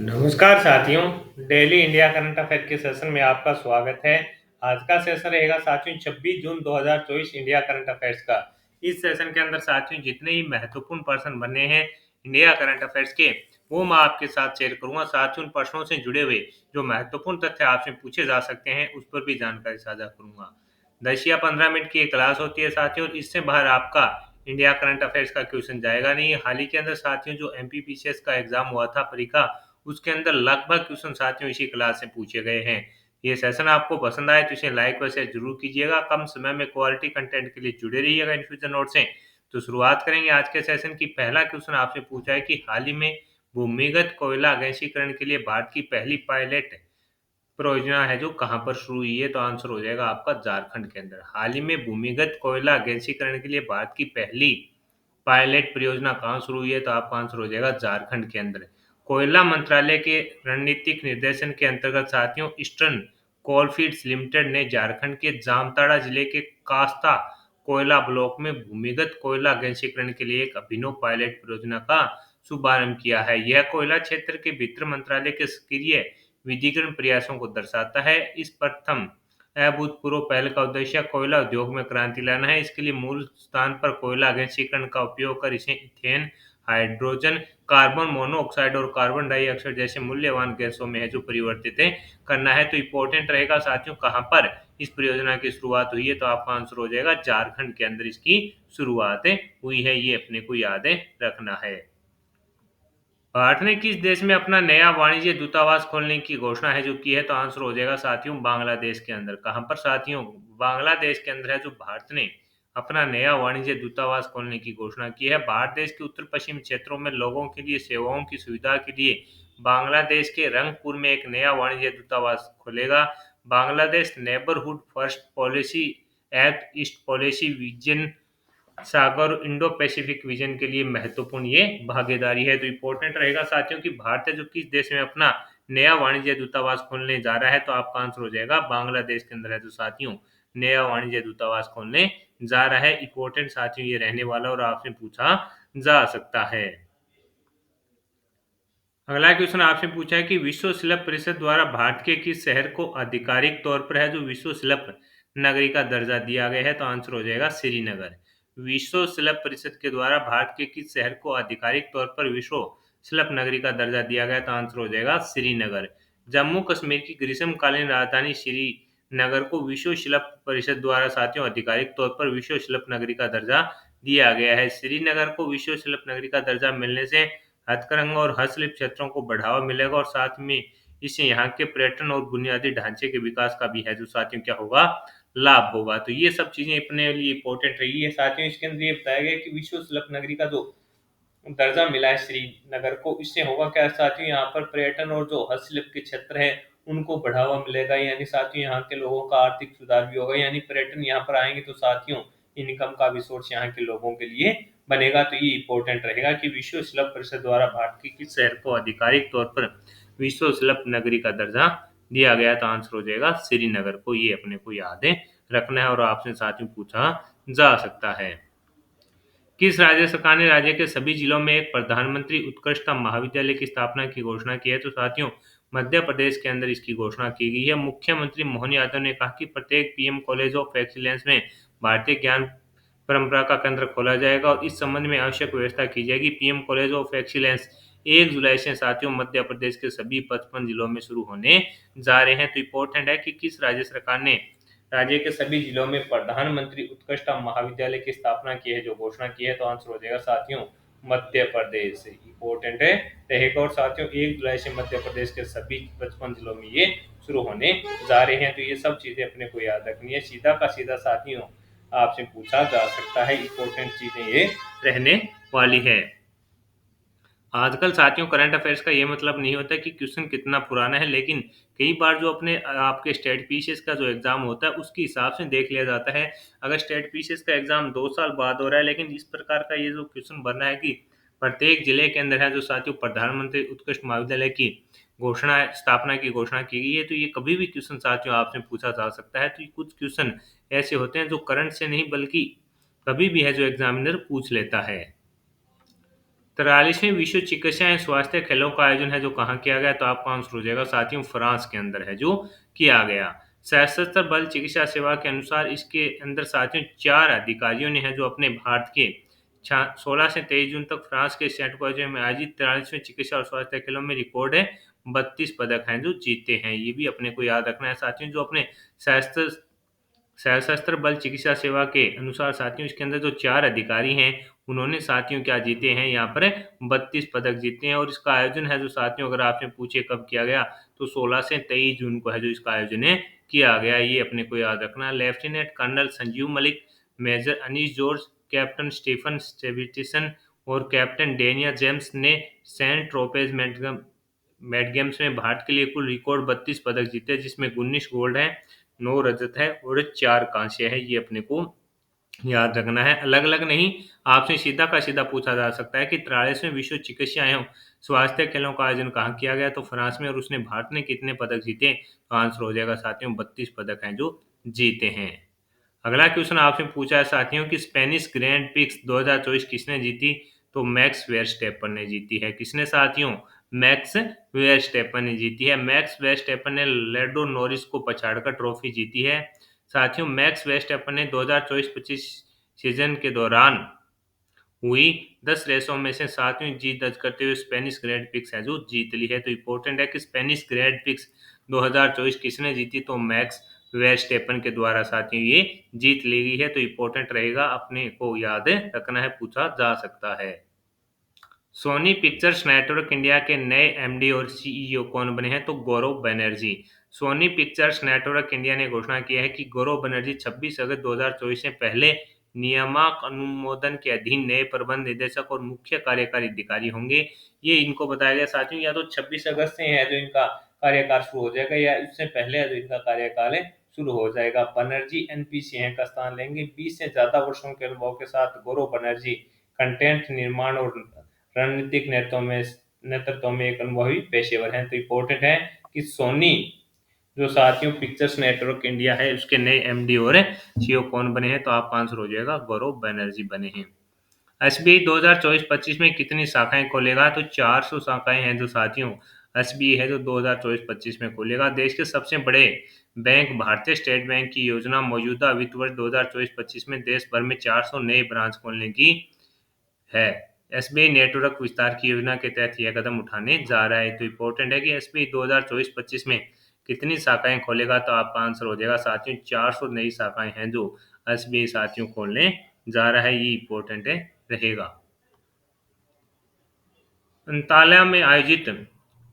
नमस्कार साथियों। Daily India current affair के सेशन में आपका स्वागत है। आज का सेशन रहेगा साथियों 26 जून 2024 इंडिया करंट अफेयर्स का। इस सेशन के अंदर साथियों जितने ही महत्वपूर्ण प्रश्न बने हैं इंडिया करंट अफेयर्स के, वो मैं आपके साथ शेयर करूंगा। साथियों उन प्रश्नों से जुड़े हुए जो महत्वपूर्ण तथ्य आपसे पूछे जा सकते हैं उस पर भी जानकारी साझा करूंगा। 10 या 15 मिनट की एक क्लास होती है साथियों, इससे बाहर आपका इंडिया करंट अफेयर्स का क्वेश्चन जाएगा नहीं। हाल ही के अंदर साथियों जो एमपीपीसीएस का एग्जाम हुआ था परीक्षा, उसके अंदर लगभग क्वेश्चन साथियों इसी क्लास से पूछे गए हैं। ये सेशन आपको पसंद आए तो इसे लाइक व शेयर जरूर कीजिएगा। कम समय में क्वालिटी कंटेंट के लिए जुड़े रहिएगा इन फ्यूचर नोट से। तो शुरुआत करेंगे आज के सेशन की। पहला क्वेश्चन आपसे पूछा है कि हाल ही में भूमिगत कोयला गैसीकरण के लिए भारत की पहली पायलट परियोजना है जो कहाँ पर शुरू हुई है, तो आंसर हो जाएगा आपका झारखंड के अंदर। हाल ही में भूमिगत कोयला गैसीकरण के लिए भारत की पहली पायलट परियोजना कहाँ शुरू हुई है, तो आपका आंसर हो जाएगा झारखंड के अंदर। कोयला मंत्रालय के रणनीतिक निर्देशन के अंतर्गत साथियों ईस्टर्न कोलफील्ड्स लिमिटेड ने झारखंड के जामताड़ा जिले के कास्ता कोयला ब्लॉक में भूमिगत कोयला गैसीकरण के लिए एक अभिनव पायलट परियोजना का शुभारंभ किया है। यह कोयला क्षेत्र के वित्त मंत्रालय के सक्रिय विधिकरण प्रयासों को दर्शाता है। इस प्रथम अभूतपूर्व पहल का उद्देश्य कोयला उद्योग में क्रांति लाना है। इसके लिए मूल स्थान पर कोयला गैसीकरण का उपयोग कर इसे इथेन, हाइड्रोजन, कार्बन मोनोऑक्साइड और कार्बन डाइऑक्साइड जैसे मूल्यवान गैसों में है जो परिवर्तित है करना है। तो इम्पोर्टेंट रहेगा साथियों कहाँ पर इस परियोजना की शुरुआत हुई है, तो आपका आंसर हो जाएगा झारखंड के अंदर इसकी शुरुआत हुई है। ये अपने को याद रखना है। भारत ने किस देश में अपना नया वाणिज्य दूतावास खोलने की घोषणा है जो की है, तो आंसर हो जाएगा साथियों बांग्लादेश के अंदर। कहां पर साथियों? बांग्लादेश के अंदर है जो भारत ने अपना नया वाणिज्य दूतावास खोलने की घोषणा की है। भारत देश के उत्तर पश्चिम क्षेत्रों में लोगों के लिए सेवाओं की सुविधा के लिए बांग्लादेश के रंगपुर में एक नया वाणिज्य दूतावास खोलेगा। Bangladesh neighbourhood first policy act east policy vision Sagar Indo Pacific vision के लिए महत्वपूर्ण ये भागीदारी है। तो इम्पोर्टेंट रहेगा साथियों कि भारत है जो किस देश में अपना नया वाणिज्य दूतावास खोलने जा रहा है, तो आपका आंसर हो जाएगा बांग्लादेश के अंदर है जो साथियों नया वाणिज्य दूतावास खोलने जा रहा है। इम्पोर्टेंट साथियों ये रहने वाला और आपसे पूछा जा सकता है। अगला क्वेश्चन आपसे पूछा है कि विश्व शिल्प परिषद द्वारा भारत के किस शहर को आधिकारिक तौर पर है जो विश्व शिल्प नगरी का दर्जा दिया गया है, तो आंसर हो जाएगा श्रीनगर। विश्व शिल्प परिषद के द्वारा भारत के किस शहर को आधिकारिक तौर पर विश्व शिल्प नगरी का दर्जा दिया गया है, तो आंसर हो जाएगा श्रीनगर। जम्मू कश्मीर की ग्रीष्मकालीन राजधानी श्रीनगर को विश्व शिल्प परिषद द्वारा साथियों आधिकारिक तौर पर विश्व शिल्प नगरी का दर्जा दिया गया है। श्रीनगर को विश्व शिल्प नगरी का दर्जा मिलने से हथकरघा और हस्तशिल्प क्षेत्रों को बढ़ावा मिलेगा और साथ में इससे यहाँ के पर्यटन और बुनियादी ढांचे के विकास का भी है जो साथियों क्या होगा, लाभ होगा। तो ये सब चीजें अपने लिए इंपॉर्टेंट रही है साथियों। इसके अंदर ये बताया गया कि विश्व शिल्प नगरी का जो दर्जा मिला है श्रीनगर को, इससे होगा क्या साथियों, यहाँ पर पर्यटन और जो हस्तशिल्प के क्षेत्र है उनको बढ़ावा मिलेगा। यानी साथियों यहाँ के लोगों का आर्थिक सुधार भी होगा। यानी पर्यटन यहाँ पर आएंगे तो साथियों इनकम का भी सोर्स यहाँ के लोगों के लिए बनेगा। तो ये इंपॉर्टेंट रहेगा कि विश्व शिल्प परिषद द्वारा भारत के किस शहर को आधिकारिक तौर पर विश्व शिल्प नगरी का दर्जा दिया गया, तो आंसर हो जाएगा श्रीनगर को। ये अपने को याद रखना है और आपसे साथियों पूछा जा सकता है। किस राज्य सरकार ने राज्य के सभी जिलों में एक प्रधानमंत्री उत्कृष्टता महाविद्यालय की स्थापना की घोषणा की है, तो साथियों मध्य प्रदेश के अंदर इसकी घोषणा की गई है। मुख्यमंत्री मोहन यादव ने कहा कि प्रत्येक पीएम कॉलेज ऑफ एक्सीलेंस में भारतीय ज्ञान परंपरा का केंद्र खोला जाएगा और इस संबंध में आवश्यक व्यवस्था की जाएगी। पीएम कॉलेज ऑफ एक्सीलेंस 1 जुलाई से साथियों मध्य प्रदेश के सभी 55 जिलों में शुरू होने जा रहे हैं। तो इम्पोर्टेंट है कि किस राज्य सरकार ने राज्य के सभी जिलों में प्रधानमंत्री उत्कृष्टता महाविद्यालय की स्थापना की है, जो घोषणा की है, तो आंसर हो जाएगा साथियों मध्य प्रदेश से। इंपॉर्टेंट है रहेगा। और साथियों 1 जुलाई से मध्य प्रदेश के सभी 55 जिलों में ये शुरू होने जा रहे हैं। तो ये सब चीजें अपने को याद रखनी है। सीधा का सीधा साथियों आपसे पूछा जा सकता है। इंपॉर्टेंट चीजें ये रहने वाली है। आजकल साथियों करंट अफेयर्स का ये मतलब नहीं होता कि क्वेश्चन कितना पुराना है, लेकिन कई बार जो अपने आपके स्टेट पीसीएस का जो एग्जाम होता है उसके हिसाब से देख लिया जाता है। अगर स्टेट पीसीएस का एग्जाम 2 साल बाद हो रहा है, लेकिन इस प्रकार का ये जो क्वेश्चन बन रहा है कि प्रत्येक जिले के अंदर है जो साथियों प्रधानमंत्री उत्कृष्ट महाविद्यालय की घोषणा स्थापना की घोषणा की गई है, तो ये कभी भी क्वेश्चन साथियों आपसे पूछा जा सकता है। तो ये कुछ क्वेश्चन ऐसे होते हैं जो करंट से नहीं बल्कि कभी भी है जो एग्जामिनर पूछ लेता है। 43वें विश्व चिकित्सा एवं स्वास्थ्य खेलों का आयोजन है जो कहाँ किया गया, तो आपका आंसर हो जाएगा साथियों फ्रांस के अंदर है जो किया गया। सशस्त्र बल चिकित्सा सेवा के अनुसार इसके अंदर साथियों 4 अधिकारियों ने है जो अपने भारत के 16 से 23 जून तक फ्रांस के सेंट क्वार्टर में आयोजित 43वें चिकित्सा और स्वास्थ्य खेलों में रिकॉर्ड है 32 पदक हैं जो जीते हैं। ये भी अपने को याद रखना है साथियों। जो अपने सशस्त्र सशस्त्र बल चिकित्सा सेवा के अनुसार साथियों इसके अंदर जो 4 अधिकारी हैं उन्होंने साथियों क्या जीते हैं, यहाँ पर 32 पदक जीते हैं। और इसका आयोजन है जो साथियों अगर आपने पूछे कब किया गया, तो 16 से 23 जून को है जो इसका आयोजन है किया गया। ये अपने को याद रखना है। Lieutenant colonel Sanjeev Malik, major Anees George, captain Stephen स्टेविटिसन और कैप्टन डेनिया जेम्स ने सेंट ट्रोपेज मेड गेम्स में भारत के लिए कुल रिकॉर्ड 32 पदक जीते, जिसमें 19 गोल्ड है, 9 रजत है और 4 कांस्य है। ये अपने को याद रखना है। अलग अलग नहीं, आपसे सीधा का सीधा पूछा जा सकता है कि 43वें विश्व चिकित्सा एवं स्वास्थ्य खेलों का आयोजन कहाँ किया गया, तो फ्रांस में, और उसने भारत ने कितने पदक जीते, तो आंसर हो जाएगा साथियों 32 पदक हैं जो जीते हैं। अगला क्वेश्चन आपसे पूछा है साथियों कि स्पेनिश ग्रैंड पिक्स 2024 किसने जीती, तो मैक्स वेयरस्टेपन ने जीती है। किसने साथियों, मैक्स वेयरस्टेपन ने जीती है। मैक्स वेयरस्टेपन ने लेडो नॉरिस को पछाड़कर ट्रॉफी जीती है। साथियों मैक्स वेयरस्टेपन ने 2024-25 सीजन के दौरान हुई 10 रेसों में से 7वीं जीत दर्ज करते हुए स्पेनिश ग्रैंड पिक्स है जो जीत ली है। तो इम्पोर्टेंट है कि स्पेनिश ग्रैंड पिक्स 2024 किसने जीती, तो मैक्स वेयरस्टेपन के द्वारा साथियों ये जीत ली गई है। तो इम्पोर्टेंट रहेगा, अपने को याद रखना है, पूछा जा सकता है। सोनी पिक्चर्स नेटवर्क इंडिया के नए एमडी और सीईओ कौन बने हैं, तो Gaurav Banerjee. Sony Pictures Network India ने घोषणा की है कि गौरव बनर्जी 26 अगस्त 2024 से पहले नियामक अनुमोदन के अधीन नए प्रबंध निदेशक और मुख्य कार्यकारी अधिकारी होंगे। ये इनको बताया गया साथियों, या तो 26 अगस्त से है जो इनका कार्यकाल शुरू हो जाएगा, या इससे पहले है जो इनका कार्यकाल है शुरू हो जाएगा। बनर्जी एनपीसीए का स्थान लेंगे। 20 से ज्यादा वर्षों के अनुभव के साथ गौरव बनर्जी कंटेंट निर्माण और रणनीतिक नेतृत्व में एक अनुभवी पेशेवर हैं। तो इम्पोर्टेंट है कि सोनी जो साथियों पिक्चर्स नेटवर्क इंडिया है उसके नए एमडी और सीईओ कौन बने हैं, तो आपका आंसर हो जाएगा गौरव बनर्जी बने हैं। एसबीआई 2024-25 में कितनी शाखाएं खोलेगा, तो 400 शाखाएं हैं जो साथियों एसबीआई है जो 2024-25 में खोलेगा। देश के सबसे बड़े बैंक भारतीय स्टेट बैंक की योजना मौजूदा वित्त वर्ष 2024-25 में देश भर में 400 नए ब्रांच खोलने की है। एसबीआई नेटवर्क विस्तार की योजना के तहत यह कदम उठाने जा रहा है। तो इम्पोर्टेंट है कि एसबीआई 2024-25 में कितनी शाखाएं खोलेगा, तो आपका आंसर हो जाएगा साथियों 400 नई शाखाएं हैं जो एसबीआई साथियों खोलने जा रहा है। ये इम्पोर्टेंट है रहेगा। अंताल्या में आयोजित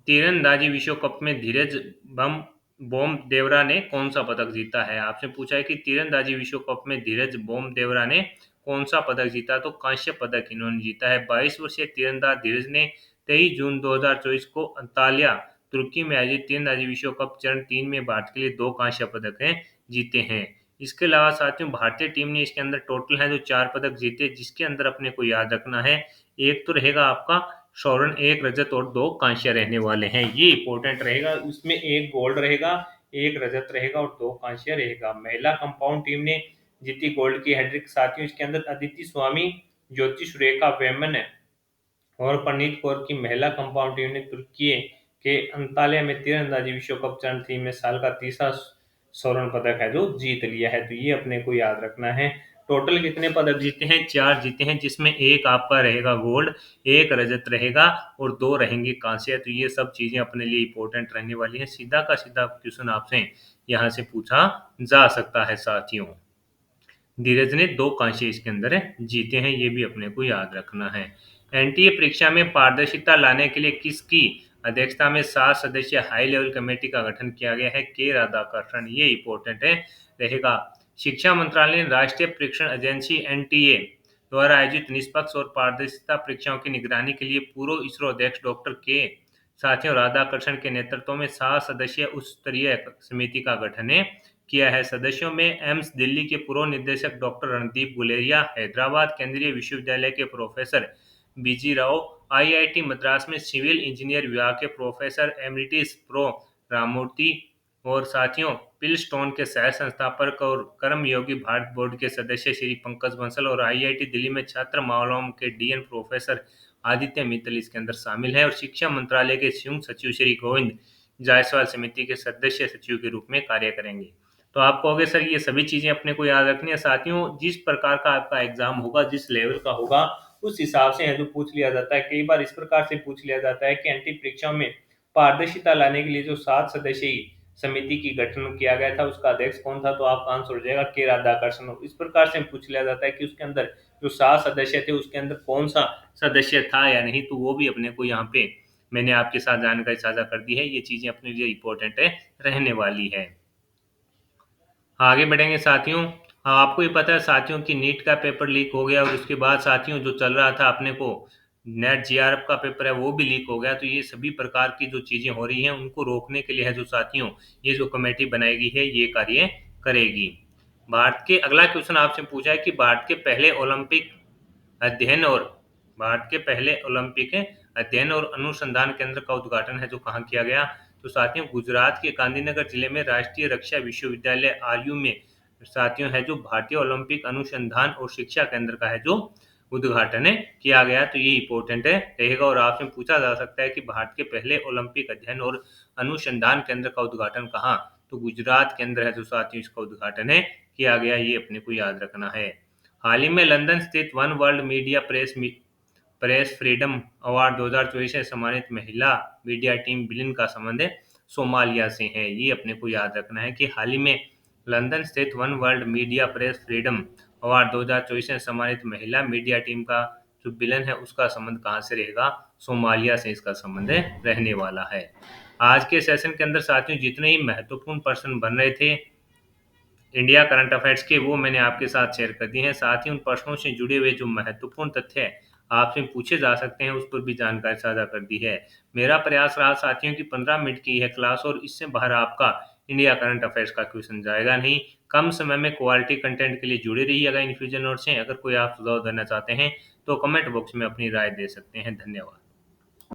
तीरंदाजी विश्व कप में धीरज बम बोम देवरा ने कौन सा पदक जीता है। आपसे पूछा है कि तीरंदाजी विश्व कप में धीरज बोम देवरा ने कौन सा पदक जीता, तो कांस्य पदक इन्होंने जीता है। 22 वर्षीय तीरंदाज धीरज ने 23 जून 2024 को अंताल्या तुर्की में आयोजित तीरंदाजी विश्व कप चरण 3 में भारत के लिए 2 कांस्य पदक हैं जीते हैं। इसके अलावा साथियों भारतीय टीम ने इसके अंदर टोटल है जो 4 पदक जीते, जिसके अंदर अपने को याद रखना है, एक तो रहेगा आपका स्वर्ण, 1 रजत और 2 कांस्य रहने वाले हैं। ये इंपॉर्टेंट रहेगा। उसमें 1 गोल्ड रहेगा, 1 रजत रहेगा और 2 कांस्य रहेगा। महिला कंपाउंड टीम ने जीती गोल्ड की हैट्रिक। साथियों इसके अंदर अदिति स्वामी, ज्योति सुरेखा वेमन और परनीत कौर की महिला कंपाउंड टीम ने तुर्की के अंताल्या में तीरंदाजी विश्व कप चरण 3 में साल का तीसरा स्वर्ण पदक है जो जीत लिया है। तो ये अपने को याद रखना है। टोटल कितने पदक जीते हैं, 4 जीते हैं, जिसमें एक आपका रहेगा गोल्ड, 1 रजत रहेगा और 2 रहेंगे कांस्य। तो ये सब चीजें अपने लिए इंपॉर्टेंट रहने वाली हैं। सीधा का सीधा क्वेश्चन आपसे यहाँ से पूछा जा सकता है साथियों। धीरज ने 2 कांस्य इसके अंदर जीते हैं, ये भी अपने को याद रखना है। एनटीए परीक्षा में पारदर्शिता लाने के लिए किसकी अध्यक्षता में 7 सदस्यीय हाई लेवल कमेटी का गठन किया गया है, के राधाकृष्णन। ये इंपॉर्टेंट है रहेगा। शिक्षा मंत्रालय ने राष्ट्रीय परीक्षण एजेंसी एनटीए द्वारा आयोजित निष्पक्ष और पारदर्शिता परीक्षाओं की निगरानी के लिए पूर्व इसरो अध्यक्ष डॉक्टर के साथियों राधाकृष्णन के नेतृत्व में 7 सदस्यीय उच्च स्तरीय समिति का गठन किया है। सदस्यों में एम्स दिल्ली के पूर्व निदेशक डॉक्टर रणदीप गुलेरिया, हैदराबाद केंद्रीय विश्वविद्यालय के प्रोफेसर बीजी राव, आईआईटी मद्रास में सिविल इंजीनियर विभाग के प्रोफेसर एमरिटिस प्रो रामूर्ति और साथियों पिलस्टोन के सह संस्थापक और कर्मयोगी भारत बोर्ड के सदस्य श्री पंकज बंसल और आईआईटी दिल्ली में छात्र मामलों के डीएन प्रोफेसर आदित्य मित्तल इसके अंदर शामिल है और शिक्षा मंत्रालय के संयुक्त सचिव श्री गोविंद जायसवाल समिति के सदस्य सचिव के रूप में कार्य करेंगे। तो आप कहोगे सर ये सभी चीजें अपने को याद रखनी है। साथियों, जिस प्रकार का आपका एग्जाम होगा, जिस लेवल का होगा, उस हिसाब से है जो पूछ लिया जाता है। कई बार इस प्रकार से पूछ लिया जाता है कि एंटी परीक्षाओं में पारदर्शिता लाने के लिए जो 7 सदस्यीय समिति की गठन किया गया था उसका अध्यक्ष कौन था, तो आपका आंसर हो जाएगा के राधाकृष्णन। इस प्रकार से पूछ लिया जाता है कि उसके अंदर जो 7 सदस्य थे उसके अंदर कौन सा सदस्य था या नहीं, तो वो भी अपने को यहाँ पे मैंने आपके साथ जानकारी साझा कर दी है। ये चीजें अपने लिए इंपॉर्टेंट है, रहने वाली है। आगे बढ़ेंगे साथियों। हाँ, आपको ही पता है साथियों की नीट का पेपर लीक हो गया और उसके बाद साथियों जो चल रहा था अपने को नेट जीआरएफ का पेपर है वो भी लीक हो गया। तो ये सभी प्रकार की जो चीजें हो रही हैं उनको रोकने के लिए है जो साथियों ये जो कमेटी बनाई गई है ये कार्य करेगी। भारत के अगला क्वेश्चन आपसे पूछा है कि अध्ययन और भारत के पहले ओलंपिक अध्ययन और अनुसंधान केंद्र का उद्घाटन है जो कहाँ किया गया, तो साथियों गुजरात के गांधीनगर जिले में राष्ट्रीय रक्षा विश्वविद्यालय आरयू में साथियों है जो भारतीय ओलंपिक अनुसंधान और शिक्षा केंद्र का है जो उद्घाटन है किया गया। तो ये इंपॉर्टेंट है रहेगा और आपसे पूछा जा सकता है कि भारत के पहले ओलंपिक अध्ययन और अनुसंधान केंद्र का उद्घाटन कहाँ, तो गुजरात के अंदर है जो साथियों इसका उद्घाटन है किया गया। ये अपने को याद रखना है। हाल ही में लंदन स्थित one world media press freedom award 2024 से सम्मानित महिला मीडिया टीम बिलिन का संबंध सोमालिया से है। ये अपने को याद रखना है कि हाल ही में लंदन स्थित one world media press freedom award 2024 से सम्मानित महिला मीडिया टीम का जो बिलन है उसका संबंध कहाँ से रहेगा, सोमालिया से इसका संबंध रहने वाला है। आज के सेशन के अंदर साथियों जितने ही महत्वपूर्ण प्रश्न बन रहे थे इंडिया करंट अफेयर्स के वो मैंने आपके साथ शेयर कर दिए हैं। साथ ही उन प्रश्नों से जुड़े हुए जो महत्वपूर्ण तथ्य है आपसे पूछे जा सकते हैं उस पर भी जानकारी साझा कर दी है। मेरा प्रयास रहा साथियों की 15 मिनट की है क्लास और इससे बाहर आपका इंडिया करंट अफेयर्स का क्वेश्चन जाएगा नहीं। कम समय में क्वालिटी कंटेंट के लिए जुड़े रहिएगा इन फ्यूचर नोट से। अगर कोई आप सुझाव देना चाहते हैं तो कमेंट बॉक्स में अपनी राय दे सकते हैं। धन्यवाद।